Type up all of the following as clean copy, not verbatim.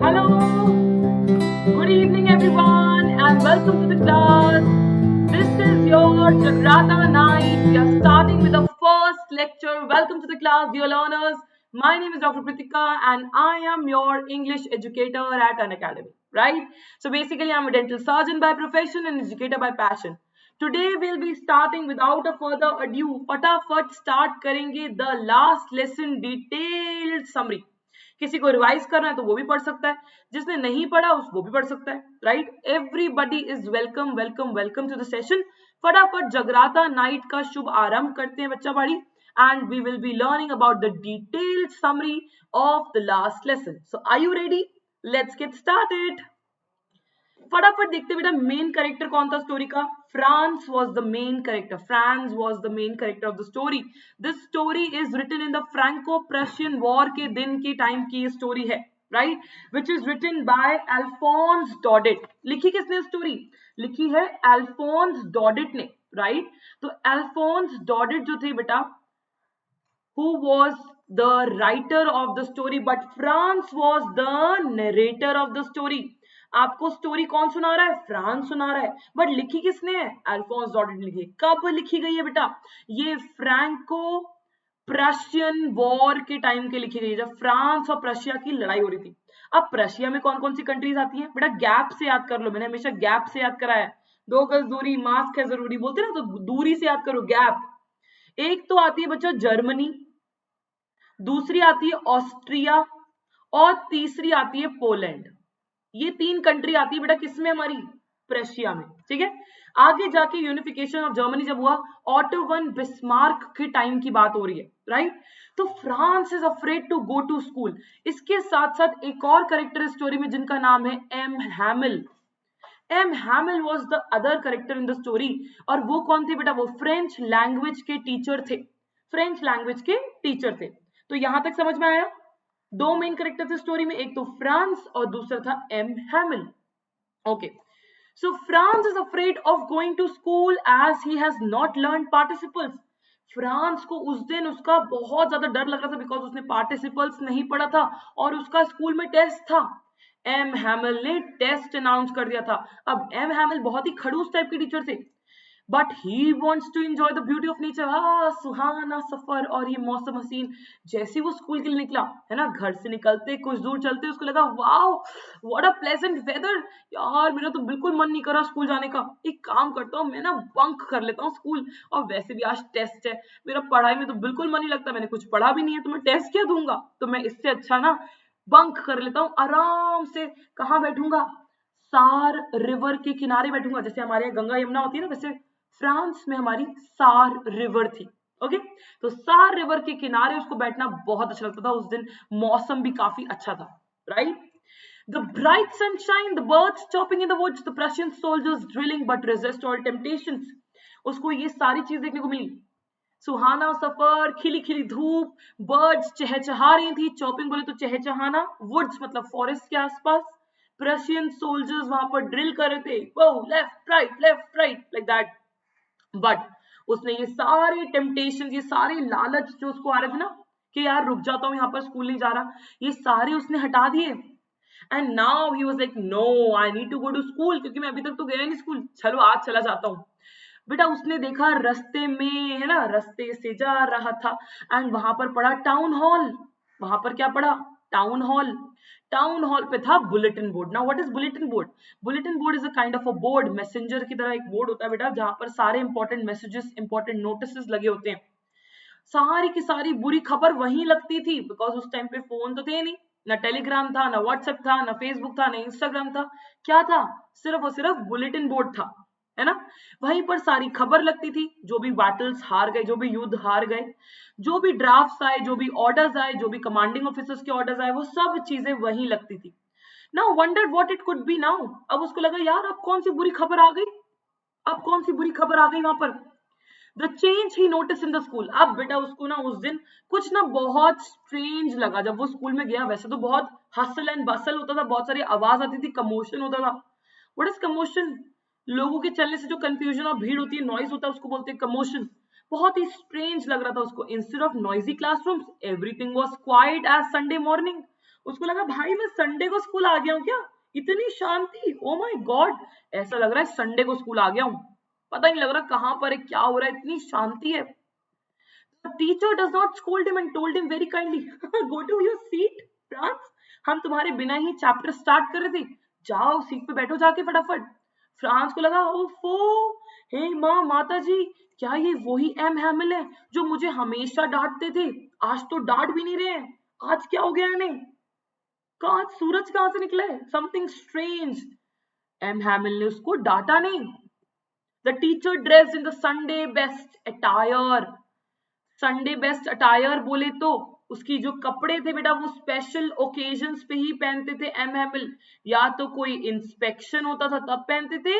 Hello, good evening everyone and welcome to the class. This is your Jagrata night. We are starting with the first lecture. Welcome to the class, dear learners. My name is Dr. Pritika and I am your English educator at an academy, right? So basically I'm a dental surgeon by profession and educator by passion. Today we'll be starting without a further ado. फटाफट start करेंगे the last lesson detailed summary. किसी को revise करना है तो वो भी पढ़ सकता है, जिसने नहीं पढ़ा वो भी पढ़ सकता है, right? Everybody is welcome welcome welcome to the session. फटाफट जगराता नाइट का शुभ आरंभ करते हैं बच्चा बाड़ी, and we will be learning about the detailed summary of the last lesson. So are you ready? Let's get started. फटाफट देखते बेटा मेन कैरेक्टर कौन था स्टोरी का. Franz was the main character. Franz was the main character of the story. This story is written in the Franco Prussian war के दिन की time की ये स्टोरी है, right? Which is written by Alphonse डॉडेट. लिखी किसने story? लिखी है अल्फोंस डॉडेट ने, राइट? तो अल्फोंस डॉडेट जो थे बेटा, who was the writer of the story, but France was the narrator of the story. आपको स्टोरी कौन सुना रहा है? फ्रांस सुना रहा है, बट लिखी किसने है? अल्फोंस डॉडेट ने लिखी. कब लिखी गई है बेटा? ये फ्रैंको प्रशियन वॉर के टाइम के लिखी गई है, जब फ्रांस और प्रशिया की लड़ाई हो रही थी. अब प्रशिया में कौन कौन सी कंट्रीज आती हैं बेटा? गैप से याद कर लो, मैंने हमेशा गैप से याद कराया है. 2 गज दूरी, मास्क है जरूरी, बोलते ना, तो दूरी से याद करो, गैप. एक तो आती है बच्चों जर्मनी, दूसरी आती है ऑस्ट्रिया और तीसरी आती है पोलैंड. ये 3 कंट्री आती है बेटा किसमें? हमारी प्रशिया में, ठीक है? आगे जाके यूनिफिकेशन ऑफ जर्मनी जब हुआ, ऑटो वन बिस्मार्क के टाइम की बात हो रही है, राइट? तो Franz is afraid to go to school. इसके साथ साथ एक और कैरेक्टर स्टोरी में जिनका नाम है M Hamel. M Hamel was the other character in the story. और वो कौन थे बेटा? वो फ्रेंच लैंग्वेज के टीचर थे. फ्रेंच लैंग्वेज के टीचर थे. तो यहां तक समझ में आया? 2 मेन कैरेक्टर थे स्टोरी में, एक तो फ्रांस और दूसरा था M Hamel. Okay, so Franz is afraid of going to school as he has not learn participles. Franz को उस दिन उसका बहुत ज्यादा डर लग रहा था, बिकॉज उसने पार्टिसिपल्स नहीं पढ़ा था और उसका स्कूल में टेस्ट था. एम हैमिल ने टेस्ट अनाउंस कर दिया था. अब एम हैमिल बहुत ही खड़ूस टाइप के टीचर थे, but he wants to enjoy the beauty of nature. सुहाना सफर और ये मौसम हसीन. जैसे वो स्कूल के लिए निकला, है ना, घर से निकलते कुछ दूर चलते उसको लगा wow what a pleasant weather. यार मेरा तो बिल्कुल मन नहीं कर रहा स्कूल जाने का. एक काम करता हूँ मैं ना, बंक कर लेता हूँ स्कूल. और वैसे भी आज टेस्ट है, मेरा पढ़ाई में तो बिल्कुल मन नहीं लगता, मैंने कुछ पढ़ा भी नहीं है, तो मैं टेस्ट क्या दूंगा? तो मैं इससे अच्छा ना बंक कर लेता हूँ आराम से. कहाँ बैठूंगा? सार रिवर के किनारे बैठूंगा. जैसे हमारे यहाँ गंगा यमुना होती है ना, वैसे फ्रांस में हमारी सार रिवर थी. ओके, तो सार रिवर के किनारे उसको बैठना बहुत अच्छा लगता था. उस दिन मौसम भी काफी अच्छा था, right? The bright sunshine, the birds chopping in the woods, the Prussian soldiers drilling but resist all temptations. उसको ये सारी चीज देखने को मिली. सुहाना सफर, खिली खिली धूप, बर्ड्स चहचहा रही थी. चॉपिंग बोले तो चहचहाना. वुड्स मतलब फॉरेस्ट के आसपास. प्रशियन सोल्जर्स वहां पर ड्रिल कर रहे थे, वो left right like that. But उसने ये सारे टेम्पटेशन, ये सारे लालच जो उसको आ रहे थे ना, कि यार रुक जाता हूँ यहाँ पर, स्कूल नहीं जा रहा, ये सारे उसने हटा दिए. And now he was like no, I need to go to school, क्योंकि मैं अभी तक तो गया नहीं स्कूल, चलो आज चला जाता हूँ. बेटा उसने देखा रास्ते में, है ना, रास्ते से जा रहा था एंड वहां पर पढ़ा टाउन हॉल. वहां पर क्या पढ़ा? Town hall. टाउन हॉल पे था bulletin board. Now what is bulletin board? Bulletin board is a kind of a board. Messenger की तरह एक बोर्ड होता है बेटा, जहां पर सारे इंपॉर्टेंट मैसेजेस, इंपॉर्टेंट नोटिस लगे होते हैं. सारी की सारी बुरी खबर वहीं लगती थी, बिकॉज उस टाइम पे फोन तो थे नहीं, ना टेलीग्राम था, ना व्हाट्सएप था, ना फेसबुक था, ना इंस्टाग्राम था. क्या था? सिर्फ और सिर्फ बुलेटिन बोर्ड था, है ना? वहीं पर सारी खबर लगती थी. जो भी बैटल्स हार गए, जो भी युद्ध हार गए, जो भी ड्राफ्ट्स आए, जो भी ऑर्डर्स आए, जो भी कमांडिंग ऑफिसर्स के ऑर्डर्स आए, वो सब चीजें वहीं लगती थी. Now wondered what it could be now. अब उसको लगा यार अब कौन सी बुरी खबर आ गई, अब कौन सी बुरी खबर आ गई वहां पर. The change he notice in the school. अब बेटा उसको ना उस दिन कुछ ना बहुत स्ट्रेंज लगा जब वो स्कूल में गया. वैसे तो बहुत हसल एंड बसल होता था, बहुत सारी आवाज आती थी, कमोशन होता था. What is commotion? लोगों के चलने से जो कंफ्यूजन और भीड़ होती है, नॉइज होता है, उसको बोलते हैं कमोशन. बहुत ही स्ट्रेंज लग रहा था उसको. Instead of noisy classrooms, everything was quiet as Sunday morning. उसको लगा भाई मैं संडे को स्कूल आ गया हूँ क्या, इतनी शांति, ओ माय गॉड, ऐसा लग रहा है संडे को स्कूल आ गया हूँ, पता नहीं लग रहा कहाँ पर है, क्या हो रहा है, इतनी शांति है। The teacher does not scold him and told him very kindly, go to your seat, France, हम तुम्हारे बिना ही चैप्टर स्टार्ट कर रहे थे, जाओ सीट पे बैठो जाके फटाफट। फ्रांस को लगा ओफो, हे माँ माता जी, क्या ये वही एम हैमिल है जो मुझे हमेशा डांटते थे, आज तो डांट भी नहीं रहे हैं, आज क्या हो गया इन्हें, कहा सूरज कहां से निकला है, समथिंग स्ट्रेंज। एम हैमिल ने उसको डांटा नहीं। The teacher dressed in the Sunday best attire, Sunday best attire बोले तो उसकी जो कपड़े थे बेटा वो स्पेशल ओकेजन्स पे ही पहनते थे एम हैमिल, या तो कोई इंस्पेक्शन होता था तब पहनते थे,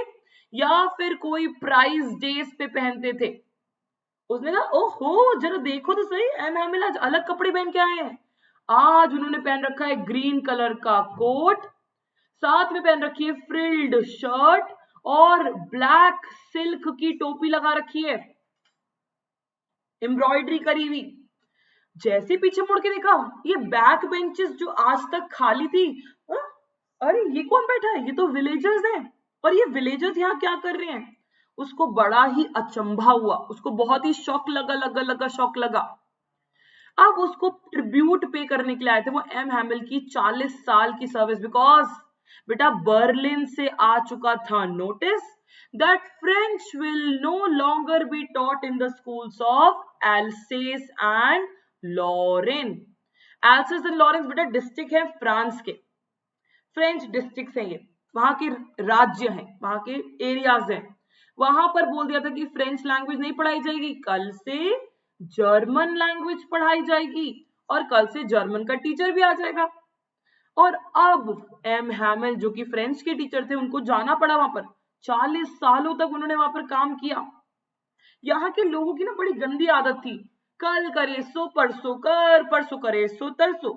या फिर कोई प्राइज डेज पे पहनते थे। उसने कहा ओहो जरा देखो तो सही, एम हैमिल आज अलग कपड़े पहन के आए हैं, आज उन्होंने पहन रखा है ग्रीन कलर का कोट, साथ में पहन रखी है फ्रिल्ड शर्ट और ब्लैक सिल्क की टोपी लगा रखी है, एम्ब्रॉयडरी करी हुई। जैसे पीछे मुड़ के देखा, ये बैक बेंचेस जो आज तक खाली थी, हाँ? अरे ये कौन बैठा है, ये तो विलेजर्स हैं, और ये विलेजर्स यहाँ क्या कर रहे हैं। उसको बड़ा ही अचंभा हुआ, उसको बहुत ही शौक लगा शौक लगा। अब उसको ट्रिब्यूट पे करने के लिए आए थे वो एम हैमिल की 40 साल की सर्विस, बिकॉज बेटा बर्लिन से आ चुका था notice that French will no longer be taught in the schools of Alsace and Lorraine. Alsace and Lorraines बेटा डिस्ट्रिक्ट है फ्रांस के, फ्रेंच डिस्ट्रिक्ट है ये, वहां के राज्य हैं, वहां के एरियाज हैं, वहां पर बोल दिया था कि फ्रेंच लैंग्वेज नहीं पढ़ाई जाएगी, कल से जर्मन लैंग्वेज पढ़ाई जाएगी, और कल से जर्मन का टीचर भी आ जाएगा। और अब एम हैमिल जो कि फ्रेंच के टीचर थे उनको जाना पड़ा वहां पर, 40 सालों तक उन्होंने वहां पर काम किया। यहाँ के लोगों की ना बड़ी गंदी आदत थी, कल करे सो परसों कर, परसों करे सो तरसों,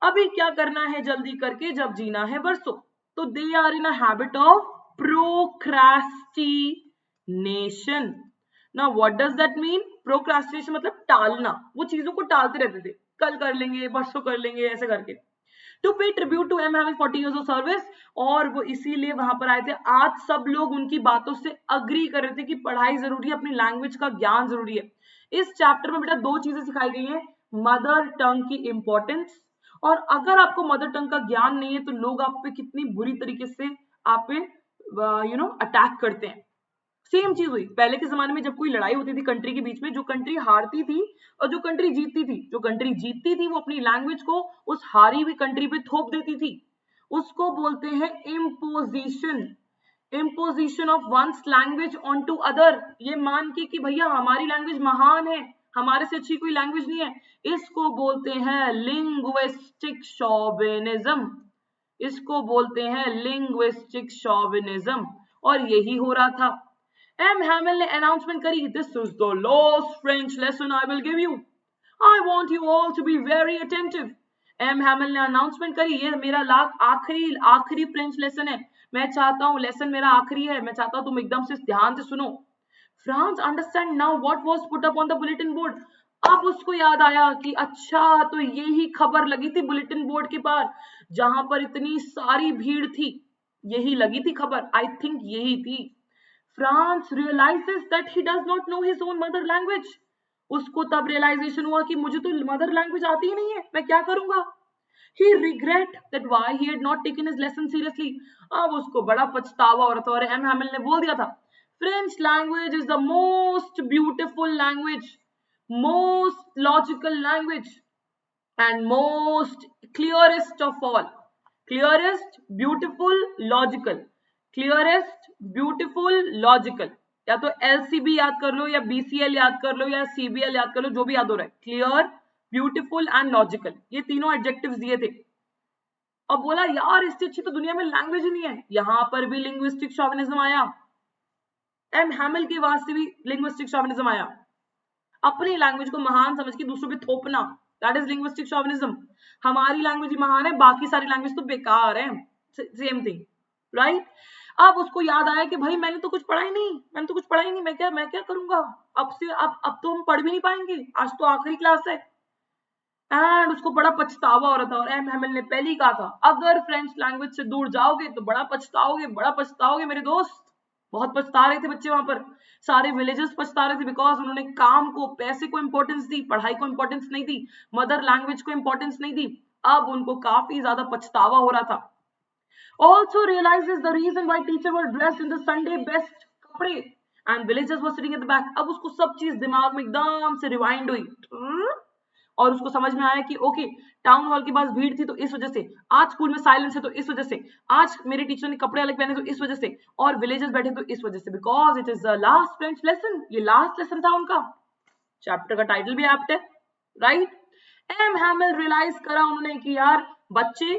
अभी क्या करना है जल्दी करके जब जीना है बरसों। तो they are in a habit of procrastination. ना what does that mean, procrastination मतलब टालना, वो चीजों को टालते रहते थे, कल कर लेंगे परसों कर लेंगे ऐसे करके, to pay tribute to M having 40 years of service. और वो इसीलिए वहां पर आए थे। आज सब लोग उनकी बातों से अग्री कर रहे थे कि पढ़ाई जरूरी है, अपनी लैंग्वेज का ज्ञान जरूरी है। इस चैप्टर में बेटा दो चीजें सिखाई गई हैं, मदर टंग की इंपॉर्टेंस, और अगर आपको मदर टंग का ज्ञान नहीं है तो लोग आप पे कितनी बुरी तरीके से आप पे अटैक करते हैं। सेम चीज हुई पहले के जमाने में, जब कोई लड़ाई होती थी कंट्री के बीच में, जो कंट्री हारती थी और जो कंट्री जीतती थी, जो कंट्री जीतती थी वो अपनी लैंग्वेज को उस हारी हुई कंट्री पे थोप देती थी, उसको बोलते हैं imposition, imposition of one's language on to other, ये मान के कि भैया हमारी लैंग्वेज महान है, हमारे से अच्छी कोई लैंग्वेज नहीं है, इसको बोलते हैं लिंग्विस्टिक शॉविनिज्म, इसको बोलते हैं लिंग्विस्टिक शॉविनिज्म। और यही हो रहा था। एम हैमिल ने अनाउंसमेंट करी, this is the last French lesson I will give you, I want you all to be very attentive. M Hamel ने अनाउंसमेंट करी, ये मेरा आखिरी आखिरी फ्रेंच लेसन है, मैं चाहता हूं लेसन मेरा आखिरी है, मैं चाहता हूं तुम एकदम से ध्यान से सुनो। France understand now what was put up on the bulletin board. अब उसको याद आया कि अच्छा तो यही खबर लगी थी बुलेटिन बोर्ड के पार, जहां पर इतनी सारी भीड़ थी, यही लगी थी खबर, आई थिंक यही थी। Franz realises that he does not know his own mother language. उसको तब रियलाइजेशन हुआ कि मुझे तो मदर लैंग्वेज आती ही नहीं है, मैं क्या करूंगा। He regret that why he had not taken his lesson seriously. अब उसको बड़ा पछतावा हो रहा था, और एम हैमिल ने बोल दिया था, French language is the most beautiful language, most logical language, and most clearest of all. Clearest, beautiful, logical. Clearest, beautiful, logical. या तो LCB याद कर लो, या BCL याद कर लो, या CBL याद कर लो, जो भी याद हो रहा है। क्लियर, ब्यूटिफुल एंड लॉजिकल, ये तीनों एडजेक्टिव्स दिए थे। अब बोला यार इससे अच्छी तो दुनिया में लैंग्वेज ही नहीं है, यहां पर भी लिंग्विस्टिक शॉविनिज्म आया, एम हैमिल के वास्ते भी लिंग्विस्टिक शॉविनिज्म आया, अपनी लैंग्वेज को महान समझ के दूसरों पे थोपना, दैट इज लिंग्विस्टिक शॉविनिज्म। हमारी लैंग्वेज ही महान है, बाकी सारी लैंग्वेज तो बेकार है, सेम थिंग, राइट। अब उसको याद आया कि भाई मैंने तो कुछ पढ़ा ही नहीं, मैंने तो कुछ पढ़ा ही नहीं, मैं क्या करूंगा, अब से अब तो हम पढ़ भी नहीं पाएंगे, आज तो आखिरी क्लास है। एंड उसको बड़ा पछतावा हो रहा था। और एम हैमिल ने पहले ही कहा था, अगर फ्रेंच लैंग्वेज से दूर जाओगे तो बड़ा पछताओगे मेरे दोस्त। बहुत पछता रहे थे बच्चे वहां पर, सारे विलेजर्स पछता रहे थे, बिकॉज उन्होंने काम को, पैसे को इंपॉर्टेंस दी, पढ़ाई को इंपॉर्टेंस नहीं दी, मदर लैंग्वेज को इंपॉर्टेंस नहीं दी। अब उनको काफी ज्यादा पछतावा हो रहा था। Also realizes the reason why teacher were dressed in the Sunday best कपड़े and villagers were sitting at the back। अब उसको सब चीज दिमाग में एकदम से रिवाइंड हुई और उसको समझ में आया कि ओके, टाउन हॉल के पास भीड़ थी तो इस वजह से, आज स्कूल में साइलेंस है तो इस वजह से, आज मेरे टीचर ने कपड़े अलग पहने तो इस वजह से, और विलेजर्स बैठे तो इस वजह से, because it is the last French lesson. ये लास्ट लेसन था उनका, चैप्टर का टाइटल भी एप्ट है, राइट। एम हैमिल रियलाइज करा उन्होंने कि यार बच्चे,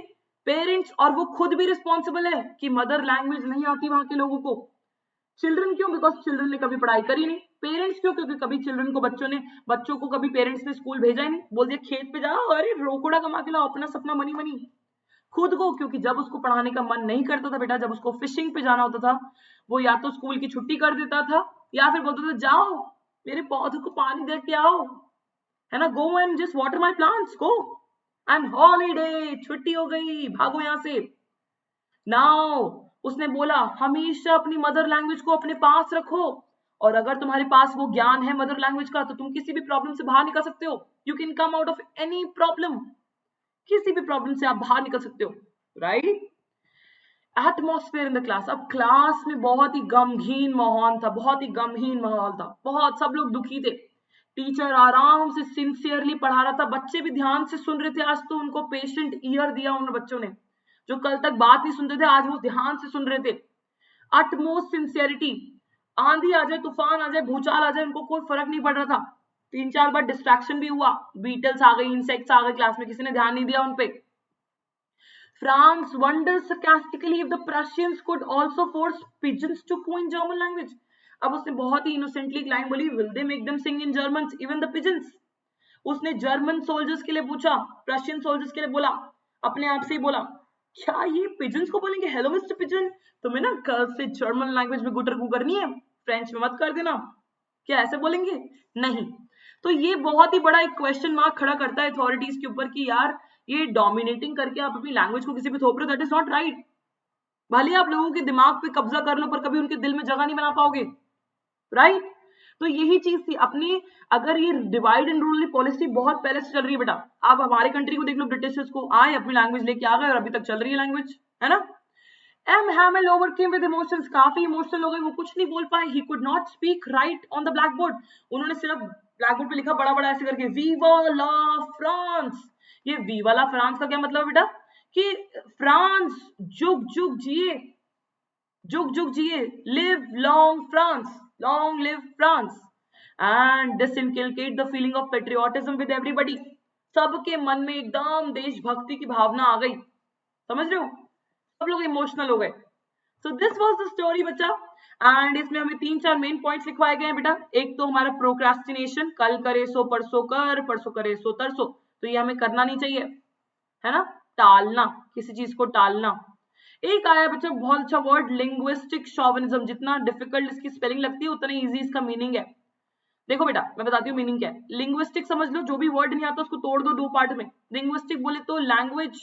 पेरेंट्स और वो खुद भी रिस्पॉन्सिबल है कि मदर लैंग्वेज नहीं आती वहां के लोगों को। चिल्ड्रन क्यों? बिकॉज चिल्ड्रन ने कभी पढ़ाई करी नहीं। पेरेंट्स क्यों? क्योंकि कभी चिल्ड्रन को, बच्चों को कभी पेरेंट्स ने स्कूल भेजा ही नहीं, बोल दिया खेत पे जाओ, अरे रोकड़ा कमा के लाओ, अपना सपना मनी मनी। खुद को, क्योंकि जब उसको पढ़ाने का मन नहीं करता था बेटा, जब उसको फिशिंग पे जाना होता था, वो या तो स्कूल की छुट्टी कर देता था या फिर बोलता था जाओ मेरे पौधों को पानी दे के आओ, है ना, go and just water my plants, go and holiday, छुट्टी हो गई, भागो यहां से। नाउ उसने बोला हमेशा अपनी मदर लैंग्वेज को अपने पास रखो, और अगर तुम्हारे पास वो ज्ञान है मदर लैंग्वेज का तो तुम किसी भी प्रॉब्लम से बाहर निकल सकते हो। You can come out of any problem, किसी भी प्रॉब्लम से आप बाहर निकल सकते हो, right. Atmosphere in the class, अब क्लास में बहुत ही गमगीन माहौल था, बहुत ही गमगीन माहौल था, बहुत, सब लोग दुखी थे। टीचर आराम से सिंसियरली पढ़ा रहा था, बच्चे भी ध्यान से सुन रहे थे। आज तो उनको पेशेंट ईयर दिया उन बच्चों ने, जो कल तक बात नहीं सुनते थे, आज वो ध्यान से सुन रहे थे। अटमोस्ट सिंसियरिटी, आंधी आ जाए, तूफान आ जाए, भूचाल आ जाए, उनको कोई फर्क नहीं पड़ रहा था। 3-4 बार डिस्ट्रैक्शन भी हुआ, बीटल्स आ गई, इंसेक्ट्स आ गए क्लास में, किसी ने ध्यान नहीं दिया उनपे। France wonders sarcastically if the Prussians could also force pigeons to coo in German language। अब उसने बहुत ही इनोसेंटली एक लाइन बोली, will they make them sing in German even the pigeons। उसने जर्मन सोल्जर्स के लिए पूछा, प्रशियन सोल्जर्स के लिए बोला, अपने आप से ही बोला, क्या ये पिजन्स को बोलेंगे हेलो मिस्टर पिजन, तुम्हें ना कल से जर्मन लैंग्वेज में गुटर गु करनी है, फ्रेंच में मत कर देना, क्या ऐसे बोलेंगे? नहीं। तो ये बहुत ही बड़ा एक क्वेश्चन मार्क खड़ा करता है अथॉरिटीज के ऊपर कि यार ये डोमिनेटिंग करके आप अपनी लैंग्वेज को किसी पे थोप रहे हो, दैट इज नॉट राइट। भले आप लोगों के दिमाग पे कब्जा कर लो पर कभी उनके दिल में जगह नहीं बना पाओगे, राइट। तो यही चीज थी अपनी, अगर ये डिवाइड एंड रूल पॉलिसी बहुत पहले से चल रही है बेटा। आप हमारे कंट्री को देख लो, ब्रिटिशर्स को आए, अपनी लैंग्वेज लेके आ गए और अभी तक चल रही है लैंग्वेज, है ना। M Hamel overcame with emotions, काफी इमोशनल हो गए, वो कुछ नहीं बोल पाए। He could not speak right on the black board. उन्होंने सिर्फ ब्लैक बोर्ड पे लिखा बड़ा बड़ा ऐसे करके, वीवा ला फ्रांस। ये वीवा ला फ्रांस का क्या मतलब है बेटा? कि फ्रांस जुग जुग जिए, जुग जुग जिए, live long France, long live France. And this inculcate the feeling of patriotism with everybody. सबके मन में एकदम देशभक्ति की भावना आ गई, समझ रहे हो, सब लोग इमोशनल हो गए। So this was the story बच्चा, एंड इसमें हमें 3-4 मेन पॉइंट्स लिखवाए गए हैं बेटा। एक तो हमारा प्रोक्रास्टिनेशन, कल करे सो परसों कर, परसों करे सो तरसों, तो ये हमें करना नहीं चाहिए, है ना, टालना, किसी चीज को टालना। एक आया बच्चा बहुत अच्छा वर्ड, लिंग्विस्टिक शॉविनिज्म। जितना डिफिकल्ट इसकी स्पेलिंग लगती है उतना इजी इसका मीनिंग है। देखो बेटा मैं बताती हूँ मीनिंग क्या है। लिंग्विस्टिक समझ लो, जो भी वर्ड नहीं आता उसको तोड़ दो 2 पार्ट में। लिंग्विस्टिक बोले तो लैंग्वेज,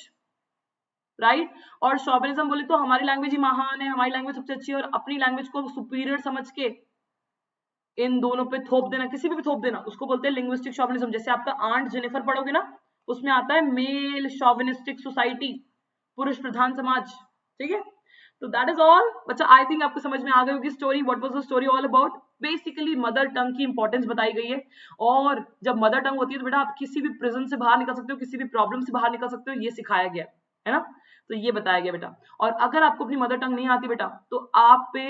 राइट, और शॉविनिज्म बोले तो हमारी लैंग्वेज ही महान है, हमारी लैंग्वेज सबसे अच्छी है, और अपनी लैंग्वेज को सुपीरियर समझ के इन दोनों पे थोप देना, किसी पे भी थोप देना, उसको बोलते हैं लिंग्विस्टिक शॉविनिज्म। जैसे आपका आंट जेनिफर पढ़ोगे ना, उसमें आता है मेल शॉविनिस्टिक सोसाइटी, पुरुष प्रधान समाज, ठीक है। तो दैट इज ऑल बच्चा, आई थिंक आपको समझ में आ गई होगी story, what was the story all about. Basically mother tongue की इंपॉर्टेंस बताई गई है, और जब मदर टंग होती है तो बेटा आप किसी भी प्रिजन से बाहर निकल सकते हो, किसी भी प्रॉब्लम से बाहर निकल सकते हो, ये सिखाया गया है ना। तो ये बताया गया बेटा। और अगर आपको अपनी मदर टंग नहीं आती बेटा तो आप पे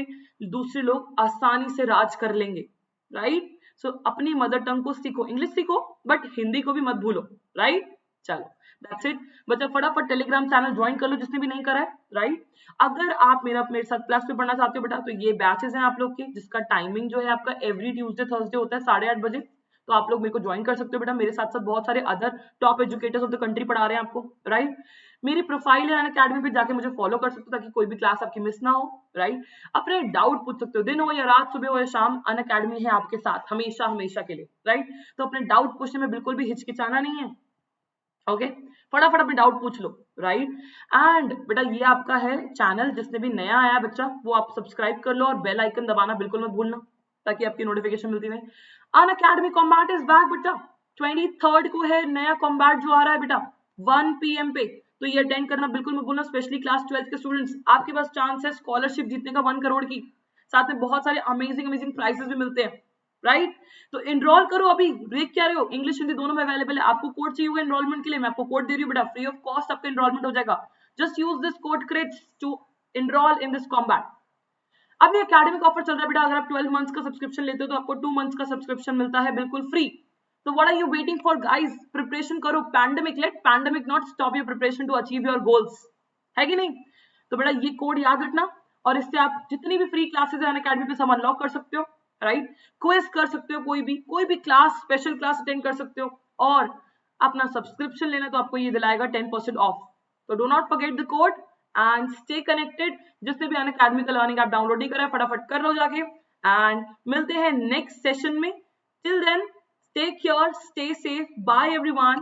दूसरे लोग आसानी से राज कर लेंगे, राइट। सो अपनी मदर टंग को सीखो, इंग्लिश सीखो बट हिंदी को भी मत भूलो, राइट। चलो दैट्स इट बच्चा, फटाफट टेलीग्राम चैनल ज्वाइन कर लो जिसने भी नहीं करा है, राइट। अगर आप मेरे साथ क्लास में पढ़ना चाहते हो बेटा, तो ये बैचेस हैं आप लोग के, जिसका टाइमिंग जो है आपका एवरी ट्यूसडे थर्सडे होता है 8:30 बजे। तो आप लोग मेरे को ज्वाइन कर सकते हो बेटा, मेरे साथ साथ बहुत सारे other top educators of the country पढ़ा रहे हैं आपको, राइट। मेरी प्रोफाइल है अनअकैडमी पे, जाके मुझे फॉलो कर सकते हो ताकि कोई भी क्लास आपकी मिस ना हो, राइट। अपने डाउट पूछ सकते हो, दिन हो या रात, सुबह हो या शाम, अनअकैडमी है आपके साथ हमेशा हमेशा के लिए, राइट। तो अपने डाउट पूछने में बिल्कुल भी हिचकिचाना नहीं है, ओके फटाफट अपने डाउट पूछ लो, राइट। एंड बेटा ये आपका है चैनल, जिसने भी नया आया बच्चा वो आप सब्सक्राइब कर लो और बेल आइकन दबाना बिल्कुल मत भूलना, ताकि आपकी नोटिफिकेशन मिलती रहे। अनअकैडमी कॉम्बैट इज बैक बेटा, 23rd को है नया कॉम्बैट जो आ रहा है बेटा 1 PM पे, तो ये अटेंड करना बिल्कुल मत भूलना, स्पेशली क्लास 12th के स्टूडेंट्स। आपके पास चांस है स्कॉलरशिप जीतने का 1 करोड़ की, साथ में बहुत सारे अमेजिंग अमेजिंग प्राइजेस भी मिलते हैं, राइट। तो एनरोल करो, अभी देख क्या रहे हो, इंग्लिश हिंदी दोनों में अवेलेबल है। आपको कोड चाहिए होगा एनरोलमेंट के लिए, मैं आपको कोड दे रही हूँ बेटा, फ्री ऑफ कॉस्ट आपका एनरोलमेंट हो जाएगा। Just use this code craze to enrol in this combat. अब ये एकेडमिक ऑफर चल रहा है बेटा, अगर आप 12 मंथ्स का सब्सक्रिप्शन लेते हो तो आपको 2 मंथ्स का सब्सक्रिप्शन मिलता है बिल्कुल फ्री। तो what are you waiting for guys, preparation करो। Pandemic, let pandemic not stop your preparation to achieve your goals, है कि नहीं। तो बेटा ये कोड याद रखना, और इससे आप जितनी भी फ्री क्लासेस है अनअकैडमी पे सब अनलॉक कर सकते हो, राइट। क्विज कर सकते हो, कोई भी क्लास, स्पेशल क्लास अटेंड कर सकते हो, और अपना सब्सक्रिप्शन लेना तो आपको ये दिलाएगा 10% ऑफ। तो do not forget the code and stay connected. जिसने भी अनअकैडमी का लर्निंग ऐप डाउनलोड नहीं करा है फटाफट कर लो जाके, एंड मिलते हैं नेक्स्ट सेशन में। Till then take care, stay safe, bye everyone.